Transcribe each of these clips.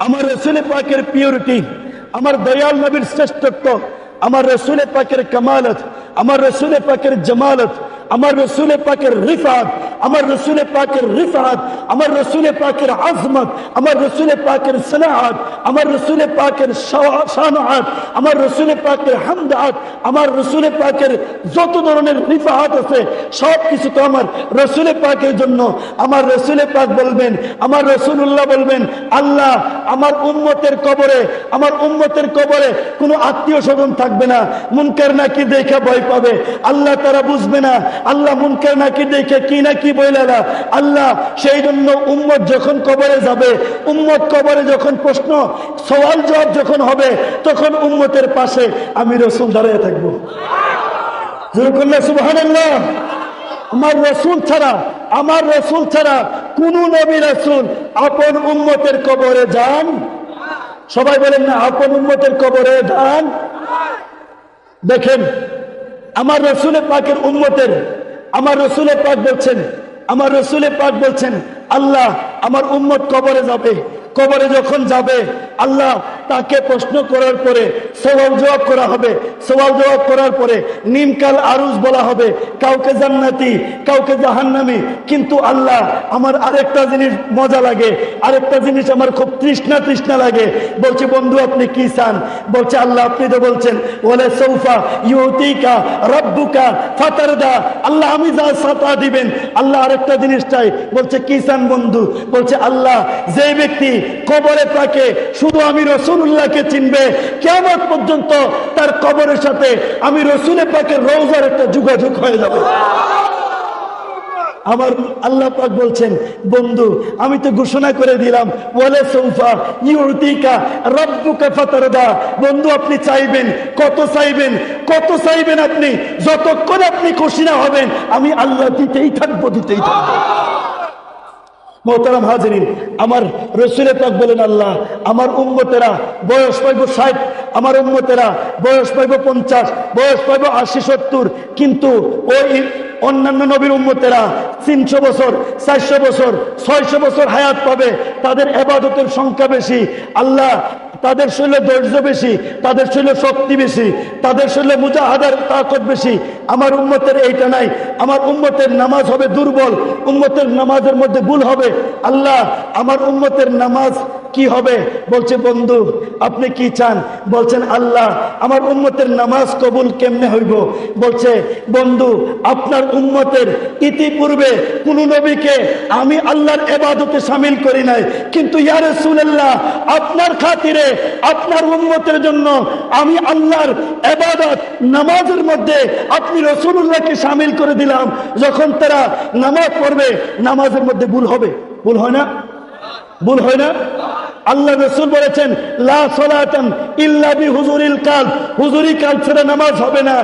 আমার রসুল পাকের পিউরিটি, আমার দয়াল নবীর শ্রেষ্ঠত্ব, আমার রসুল পাকের কামালত, আমার রসুল পাকের জামালত, আমার রসুল পাকের রিফাত, আমার রসুল পাকের রিফাত, আমার রসুল পাকের আজমত, আমার রসুল পাকের সনাআত, আমার রসুল পাকের শানাআত, আমার রসুল পাকের হামদাত, আমার রসুল পাকের যত ধরনের রিফাত আছে সব কিছু তো আমার রসুল পাকের জন্য। আমার রসুল পাক বলবেন, আমার রসুল্লাহ বলবেন, আল্লাহ আমার উম্মতের কবরে, আমার উম্মতের কবরে কোনো আত্মীয় স্বজন থাকবে না, মুনকার নাকির দেখে ভয় পাবে, আল্লাহ তারা বুঝবে না, আল্লাহ মুনকার নাকির দেখে কি না কি বইলালা আল্লাহ। সেই জন্য উম্মত যখন কবরে যাবে, উম্মত কবরে যখন প্রশ্ন সওয়াল জবাব যখন হবে, তখন উম্মতের পাশে আমি রসুল দাঁড়িয়ে থাকবো। সুবহানাল্লাহ। আমার রসুল ছাড়া, আমার রসুল ছাড়া কোন নবী রসুল আপন উম্মতের কবরে যান? সবাই বলেন না, আপন উম্মতের কবরে যান। দেখেন আমার রসুল পাকের উম্মতের, আমার রসুল পাক বলছেন, আমার রসুল পাক বলছেন, আল্লাহ আমার উম্মত কবরে যাবে, কবরে যখন যাবে আল্লাহ তাকে প্রশ্ন করার পরে সওয়াল জবাব করা হবে, সওয়াল জবাব করার পরে নিমকাল আরুজ বলা হবে, কাউকে জান্নাতি কাউকে জাহান্নামী। কিন্তু আল্লাহ আমার আরেকটা জিনিস মজা লাগে, আরেকটা জিনিস আমার খুব তৃষ্ণা তৃষ্ণা লাগে। বলছে বন্ধু আপনি কি চান? বলছে আল্লাহ আপনি তো বলছেন ওয়ালা সাউফা ইউতিকা রাব্বুকা ফাতারদা, আল্লাহ আমি যা সাতা দিবেন। আল্লাহ আরেকটা জিনিস চাই, বলছে কি চান বন্ধু? বলছে আল্লাহ যে ব্যক্তি কবরে থাকে শুধু আমি রসুল্লাহকে চিনবে, কিয়ামত পর্যন্ত তার কবরের সাথে আমি রসুল পাকের রওজার একটা যোগাযোগ হয়ে যাবে। আমার আল্লাহ পাক বলছেন বন্ধু আমি তো ঘোষণা করে দিলাম ওয়ালা সাউফা ইউতিকা রাব্বুকা ফাতারদা, বন্ধু আপনি চাইবেন, কত চাইবেন, কত চাইবেন আপনি, যতক্ষণ আপনি খুশি না হবেন আমি আল্লাহ দিতেই থাকবো, দিতেই থাকবো। মোহতারাম হাজিরিন, আমার রসুল পাক বলেন আল্লাহ আমার উম্মতেরা বয়স পাইব 60, আমার উম্মতেরা বয়স পাইব 50, বয়স পাইব 80-70, কিন্তু ওই অন্যান্য নবীর উম্মতেরা 300 বছর 400 বছর 600 বছর হায়াত পাবে। তাদের ইবাদতের সংখ্যা বেশি, আল্লাহ তাদের শরীরে ধৈর্য বেশি, তাদের শরীরে শক্তি বেশি, তাদের শরীরে মুজাহাদার তাকত বেশি। আমার উম্মতের এইটা নাই, আমার উম্মতের নামাজ হবে দুর্বল, উম্মতের নামাজের মধ্যে ভুল হবে। আল্লাহ আমার উম্মতের নামাজ কি হবে? বলছে বন্ধু আপনি কি চান? বলছেন আল্লাহ আমার উম্মতের নামাজ কবুল কেমনে হইব? বলছে বন্ধু আপনার উম্মতের ইতিপূর্বে কোন নবীকে আমি আল্লাহর ইবাদতে শামিল করি নাই, কিন্তু ইয়া রাসূলুল্লাহ আপনার খাতিরে আপনার উম্মতের জন্য আমি আল্লাহর ইবাদত নামাজের মধ্যে আপনি রাসূলুল্লাহকে শামিল করে দিলাম। যখন তারা নামাজ পড়বে নামাজের মধ্যে ভুল হবে, ভুল হয় না? ভুল হয় না? আল্লাহ রাসূল বলেছেন লা সালাতান ইল্লা বিহুজুরিল কালব, হুজুরি কালব ছাড়া নামাজ হবে না।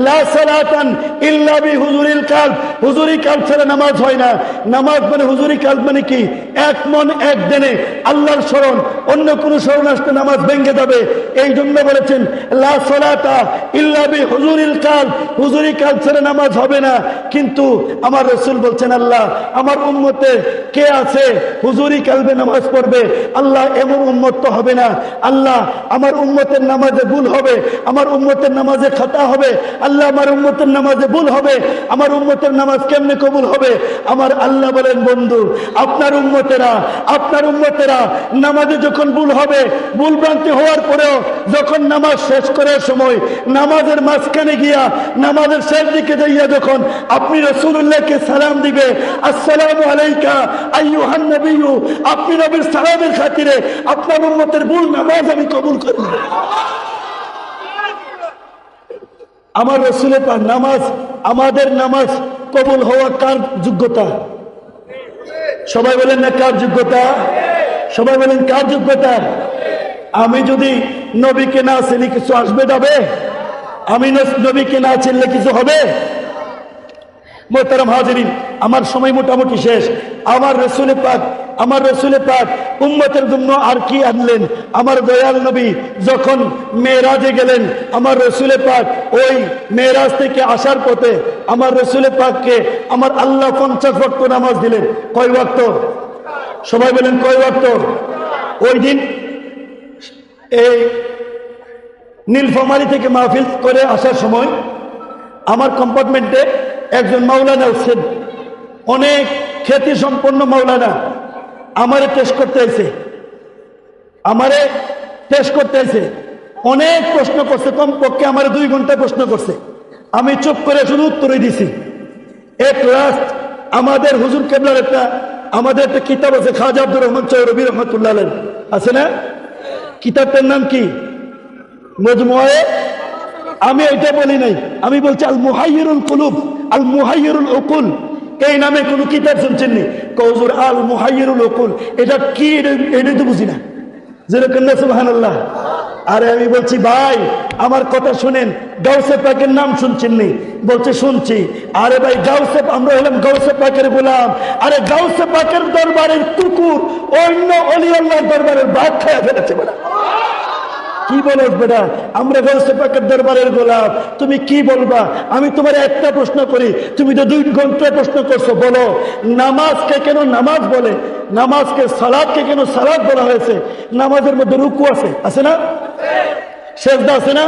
লা সালাতান ইল্লা বিহুজুরিল কালব, হুজুরি কালব ছাড়া নামাজ হয় না। নামাজ মানে হুজুরি কালব মানে কি? এক মন এক দেনে আল্লাহর স্মরণ, অন্য কোনো স্মরণ আসতে নামাজ ভেঙে যাবে। এই জন্য বলেছেন লা সালাতা ইল্লা বিহুজুরিল কালব, হুজুরি কালব ছাড়া নামাজ হবে না। কিন্তু আমার রাসূল বলছেন আল্লাহ আমার উম্মতে কে আছে হুজুরি কালবে নামাজ পড়বে? আল্লাহ এমন উম্মত তো হবে না। আল্লাহ আমার উম্মতের নামাজে ভুল হবে, আমার উম্মতের নামাজে খাতা হবে। আল্লাহ আমার উম্মতের নামাজে ভুল হবে, আমার উম্মতের নামাজ কেমনে কবুল হবে? আমার আল্লাহ বলেন বন্ধু আপনার উম্মতেরা, আপনার উম্মতেরা নামাজে যখন ভুল হবে, ভুল ভ্রান্তি হওয়ার পরেও যখন নামাজ শেষ করার সময় নামাজের মাঝখানে গিয়া নামাজের শেষ দিকে যাইয়া যখন আপনি রাসূলুল্লাহকে সালাম দিবে আসসালামু আলাইকা আইয়ুহান নবিয়্যু, আপনি নবীর সালামের খাতিরে আপনার উম্মতের ভুল নামাজ আমি কবুল করি। আমার রাসূলের পাক নামাজ, আমাদের নামাজ কবুল হওয়া কার যোগ্যতা? সবাই বলেন না কার যোগ্যতা? সবাই বলেন কার যোগ্যতা? আমি যদি নবীকে না চিনি কিছু আসবে যাবে? আমি নবীকে না চিনলে কিছু হবে? মোহতারাম হাজিরিন, আমার সময় মোটামুটি শেষ। আমার রাসূল পাক, আমার রাসূল পাক উম্মতের জন্য আর কি আনলেন? আমার দয়াল নবী যখন মেরাজে গেলেন, আমার রাসূল পাক ওই মেরাজ থেকে আসার পথে আমার রাসূল পাককে আমার আল্লাহ 50 ওয়াক্ত নামাজ দিলেন। কয় ওয়াক্ত? সবাই বলেন কয় ওয়াক্ত? ওই দিন এই নীলফামারী থেকে মাহফিল করে আসার সময় আমার কম্পার্টমেন্টে একজন মাওলানা উঠছেন, অনেক খ্যাতি সম্পন্ন মাওলানা। আমারে টেস্ট করতে এসে অনেক প্রশ্ন করছে, কমপক্ষে আমার 2 ঘন্টা প্রশ্ন করছে। আমি চুপ করে শুধু উত্তরই দিছি। এক লাস্ট আমাদের হুজুর কেবলার আমাদের একটা কিতাব আছে, খাজা আব্দুর রহমান চৌরবি রহমতুল্লাহ আলাইহি, আছে না? কিতাবটার নাম কি? মজমুয়ে। আমি এটা বলি নাই, আমি বলছি আল মুহাইয়িরুল কুলুব, আল মুহাইয়িরুল উকুল। এই নামে কোন কিতাব শুনছেননি? হুজুর আল মুহাইয়িরুল উকুল, এটা কি? এটা তো বুঝি না। যেরকম না সুবহানাল্লাহ। আরে আমি বলছি ভাই আমার কথা শুনেন, গাউসে পাকের নাম শুনছেননি? বলছে শুনছি। আরে ভাই গাউসে, আমরা হলাম গাউসে পাকের গোলাম। আরে গাউসে পাকের দরবারের কুকুর অন্য ওলি আল্লাহর দরবারের ভাত খায়া ফেলেছে বেটা। কি বলছ বেটা? আমরা গাউসে পাকের দরবারের গোলাম, তুমি কি বলবা? আমি তোমার একটা প্রশ্ন করি, তুমি তো 2 ঘন্টা প্রশ্ন করছো। বলো নামাজকে কেন নামাজ বলে? নামাজকে সালাতকে কেন সালাত বলা হয়েছে? নামাজের মধ্যে রুকু আছে না? সেজদা আছে না?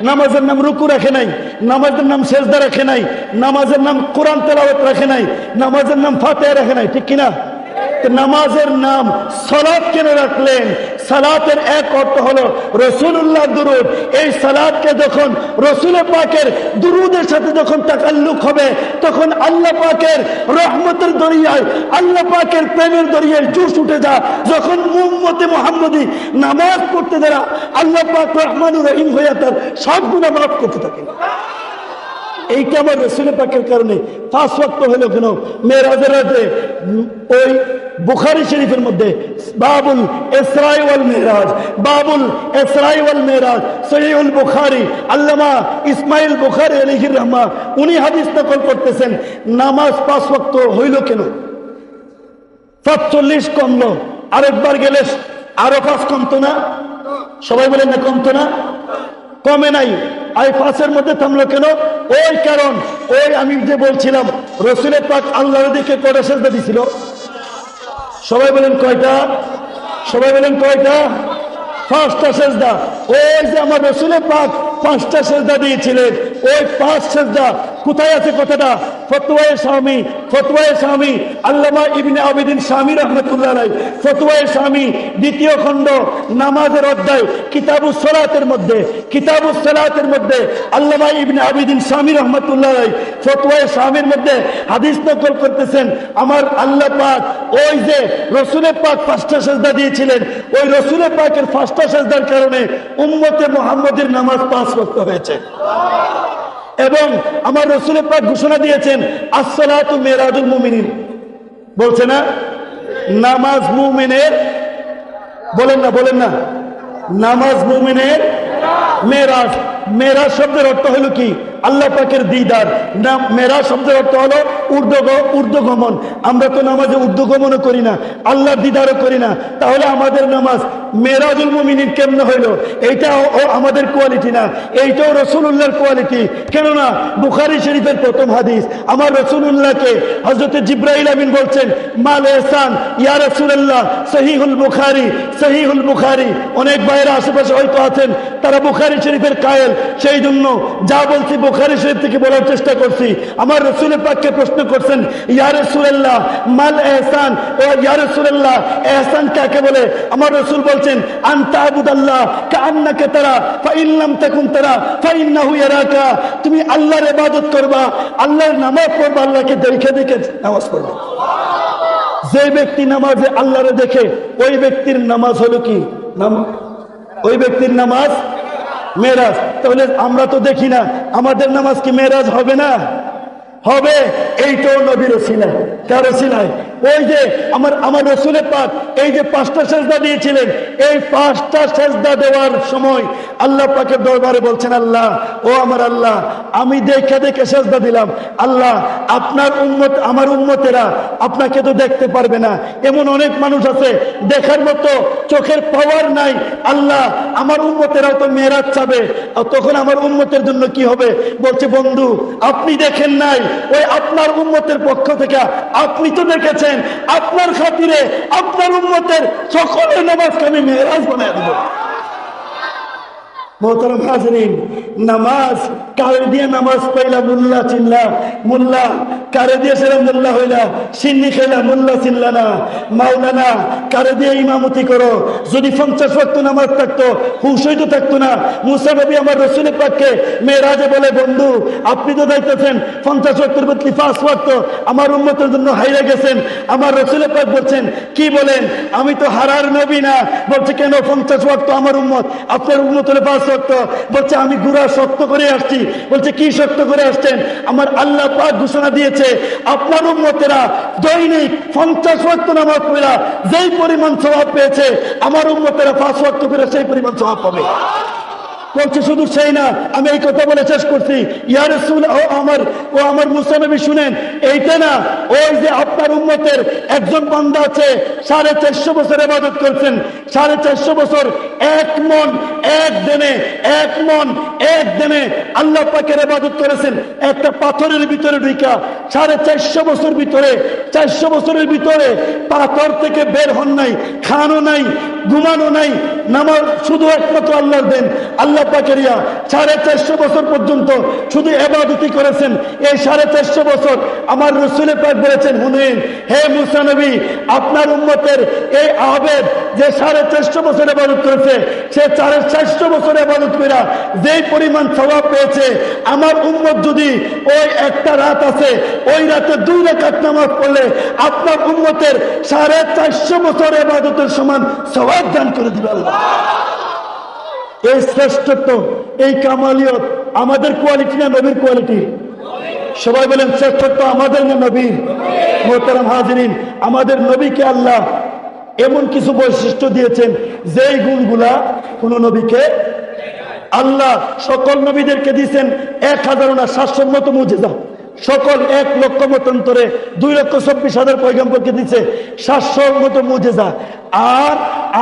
নামাজের নাম রুকু রাখে নাই, নামাজের নাম সেজদা রাখে নাই, নামাজের নাম কোরআন তেলাওয়াত রাখে নাই, নামাজের নাম ফাতিহা রাখে নাই, ঠিক কিনা? নামাজের নাম সালাত কেন রাখলেন? সালাতের এক অর্থ হলো রাসূলুল্লাহ দুরূদ। এই সালাতকে যখন রাসূল পাকের দুরূদের সাথে যখন তাকাল্লুক হবে, তখন আল্লাহ পাকের রহমতের দরিয়ায়, আল্লাহ পাকের প্রেমের দরিয়ায় জোশ উঠে যায়। যখন উম্মতে মুহাম্মদী নামাজ পড়তে যারা, আল্লাহ পাক রহমানুর রহিম হইয়া তার সব গুনাহ মাফ করতে থাকেন। এইটা আমার রাসূল পাকের কারণে 5 ওয়াক্ত হলো কেন? মেরাজের রাতে ওই বুখারী শরীফের মধ্যে বাবুল ইসরা ওয়াল মিরাজ, বাবুল ইসরা ওয়াল মিরাজ, সহিহুল বুখারী, আল্লামা ইসমাইল বুখারী আলাইহির রহমা উনি হাদিস নকল করতেছেন, নামাজ 5 ওয়াক্ত হইল কেন? 45 কমলো, আরেকবার গেলে আরো 5 কমতো না? সবাই বলেন না কমতো না? কমে নাই। এই 5-এর মধ্যে থামলো কেন? ওই কারণ, ওই আমি যে বলছিলাম রাসূল পাক আল্লাহর দিকে কয়টা সেজদা দিছিল? সবাই বলেন কয়টা? সবাই বলেন কয়টা? 5টা সেজদা। ওই যে আমার রাসূল পাক 5টা সেজদা দিয়েছিলেন, ওই 5 সেজদা কোথায় আছে? কথাটা ফতওয়ায়ে শামী, ফতওয়ায়ে শামী, আল্লামা ইবনে আবিদিন শামী রাহমাতুল্লাহ আলাইহি, ফতওয়ায়ে শামী 2য় খণ্ড নামাজের অধ্যায় কিতাবুস সালাতের মধ্যে, কিতাবুস সালাতের মধ্যে আল্লামা ইবনে আবিদিন শামী রাহমাতুল্লাহ আলাইহি ফতওয়ায়ে শামীর মধ্যে হাদিস নকল করতেছেন, আমার আল্লাহ পাক ওই যে রাসূল পাক 5টা সেজদা দিয়েছিলেন, ওই রাসূল পাকের 5টা সেজদার কারণে উম্মতে মুহাম্মদের নামাজ 5 ওয়াক্ত হয়েছে। এবং আমার রাসূল পাক ঘোষণা দিয়েছেন আসসালাতু মিরাজুল মুমিনিন, বলছে না? নামাজ মুমিনের, বলেন না, নামাজ মুমিনের মেরাজ। মেরাজ শব্দের অর্থ হলো কি? আল্লাহ পাকের দিদার। মেরাজ শব্দের অর্থ হলো ঊর্ধ্বগমন। আমরা তো নামাজে ঊর্ধ্বগমনও করি না, আল্লাহর দিদারও করি না, তাহলে আমাদের নামাজ মেরাজুল মুমিনিন কেমনে হইলো? এইটাও আমাদের কোয়ালিটি না, এইটাও রাসূলুল্লাহর কোয়ালিটি। কেননা বুখারী শরীফের প্রথম হাদিস, আমার রাসূলুল্লাহকে হযরত জিবরাইল আমিন বলছেন মাল ইহসান ইয়া রাসূলুল্লাহ, সহিহুল বুখারী, সহিহুল বুখারী। অনেক ভাইয়েরা আশেপাশে হয়তো আছেন, তারা বুখারী শরীফের কায়েল, সেই জন্য যা বলছি বুখারী শরীফ থেকে বলার চেষ্টা করছি। আমার রাসূল পাককে প্রশ্ন করছেন ইয়া রাসূলুল্লাহ মাল ইহসান, ও ইয়া রাসূলুল্লাহ ইহসান কাকে বলে? আমার রাসূল বলছেন আনতা আবুদাল্লাহ কাআন্নাকা তারা ফাইন লাম তাকুন তারা ফাইন্নাহু ইয়ারাকা। তুমি আল্লাহর ইবাদত করবা, আল্লাহর নামাজ পড়বা, আল্লাহকে দেখে দেখে নামাজ পড়বা। যে ব্যক্তি নামাজে আল্লাহরে দেখে, ওই ব্যক্তির নামাজ হলো কি? ওই ব্যক্তির নামাজ মেরাজ। তাহলে আমরা তো দেখি না, আমাদের নামাজ কি মেরাজ হবে না? হবে। এইটাও নবীর ওসিলায়। কার ওসিলায়? ওই যে আমার রাসূল পাক এই যে 5টা সেজদা দিয়েছিলেন, এই 5টা সেজদা দেওয়ার সময় আল্লাহ পাকের দরবারে বলছেন আল্লাহ, ও আমার আল্লাহ, আমি দেখে দেখে সেজদা দিলাম। আল্লাহ আপনার উম্মত, আমার উম্মতেরা আপনাকে তো দেখতে পারবে না, এমন অনেক মানুষ আছে দেখার মতো চোখের পাওয়ার নাই। আল্লাহ আমার উম্মতেরাও তো মেরাজ চাবে, তখন আমার উম্মতের জন্য কি হবে? বলছে বন্ধু আপনি দেখেন নাই, ওই আপনার উম্মতের পক্ষ থেকে আপনি তো দেখেছেন, আপনার খাতিরে আপনার উম্মতের সকলের নামাজকে আমি মেরাজ বানায় দেব। মোহতারাম হাজরিন, নামাজ কারে দিয়ে নামাজ পাইলা মোল্লা চিনলা, মোল্লা কারে দিয়ে সেরা মোল্লা হইলা, সিন্নি খেলা মোল্লা চিনলা না। মাওলানা কারে দিয়ে ইমামতি করো, যদি 50 ওয়াক্ত নামাজ থাকতো হুশ হইতো থাকতো না। মুসা নবী আমার রসুলের পাককে মেরাজে বলে, বন্ধু আপনি তো যাইতেছেন 50 ওয়াক্তের বদলি 5 ওয়াক্ত আমার উম্মতের জন্য হাইরা গেছেন। আমার রসুলের পাক বলছেন, কি বলেন, আমি তো হারার নবী না। বলছে কেন 50 ওয়াক্ত আমার উম্মত, আপনার উম্মত হলে 5 ওয়াক্ত। বলছে আমি গুড়া শক্ত করে আসছি। বলছে কি শক্ত করে আসছেন? আমার আল্লাহ পাক ঘোষণা দিয়েছে আপনার উম্মতেরা দৈনিক 50 ওয়াক্ত নামাজ পড়া যেই পরিমাণ সওয়াব পেয়েছে আমার উম্মতেরা 5 ওয়াক্ত করে সেই পরিমাণ সওয়াব পাবে। বলছে শুধু সেই না, আমি এই কথা বলে শেষ করছি, ইয়া রাসূল আমার মুসা নবী শুনেন, এইটা না, ওই যে আপনার উম্মতের একজন বান্দা আছে 450 বছর ইবাদত করছেন, 450 বছর এক মন এক দিনে আল্লাহ পাকের ইবাদত করেছেন। একটা পাথরের ভিতরে ঢুকা 450 বছর ভিতরে, 400 বছরের ভিতরে পাথর থেকে বের হন নাই, খানো নাই, ঘুমানো নাই, নামাজ শুধু একমাত্র আল্লাহর দেন। আল্লাহ পাকেরিয়া 450 বছর পর্যন্ত শুধু ইবাদতই করেছেন। এই 450 বছর আমার রাসূল পাক বলেছেন, শুনেন হে মুসা নবী, আপনার উম্মতের এই আবেদ যে 450 বছর ইবাদত করেছে, সে 450 বছর ইবাদত কইরা যেই পরিমাণ সওয়াব পেয়েছে, আমার উম্মত যদি ওই একটা রাত আছে, ওই রাতে 2 রাকাত নামাজ পড়লে আপনার উম্মতের 450 বছর ইবাদতের সমান সওয়াব দান করে দিবে আল্লাহ। এই শ্রেষ্ঠত্ব, এই কামালিয়ত আমাদের কোয়ালিটি না নবীর কোয়ালিটি? সবাই বলেন শ্রেষ্ঠত্ব আমাদের না নবীর? মোহতারাম হাজিরিন, আমাদের নবীকে আল্লাহ এমন কিছু বৈশিষ্ট্য দিয়েছেন যেই গুণগুলা কোন নবীকে আল্লাহ সকল নবীদেরকে দিয়েছেন 1000 না 700 মতো মুজিজা। সকল 1 লক্ষ মতান্তরে 2,24,000 পয়গম্বরকে দিচ্ছে 700 মতো মুজিজা। আর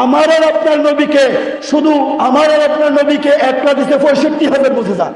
আমার আর আপনার নবীকে, শুধু আমার আর আপনার নবীকে একলা দিচ্ছে 65,000 মুজিজা।